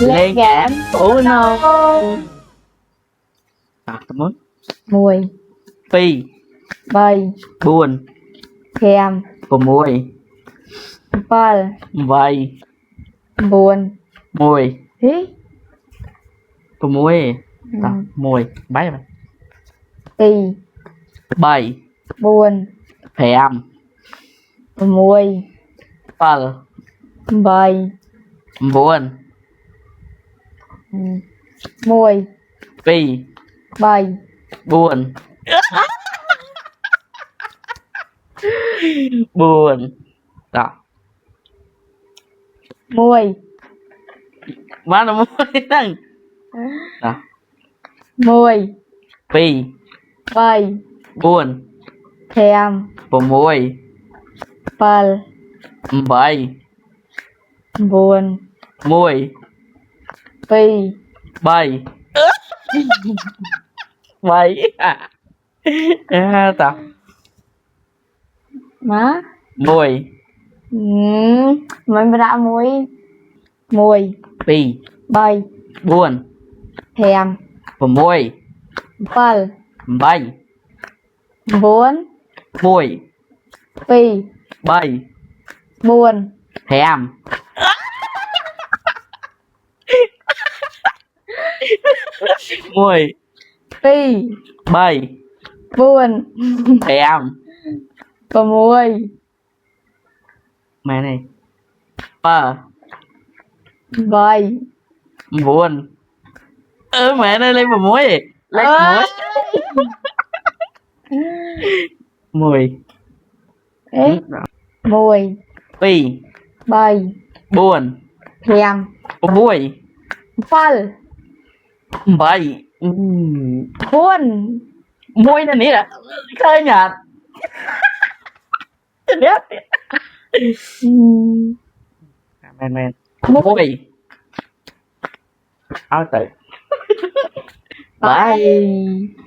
Lên kém Uno. Cảm ơn. 1 2 3 4 5 6 7 8 9 10 Hí 6 10 mấy rồi 4 7 4 5 6 7 7 4 1 2 7 4 4 đó 1 má nó mới thằng đó 1 2 7 4 5 6 7 7 4 10 2 7 7 tao má 10 mình ra 1 1 2 7 4 5 6 7 7 4 10 2 7 4 5 10 2 7 4 5 6 mẹ này 3 7 4 mẹ này lên 6 lấy 10 Ê, 10 2 7 4 5 6 7 7 4 môi này nè khơi nhạt men môi áo tự Bye.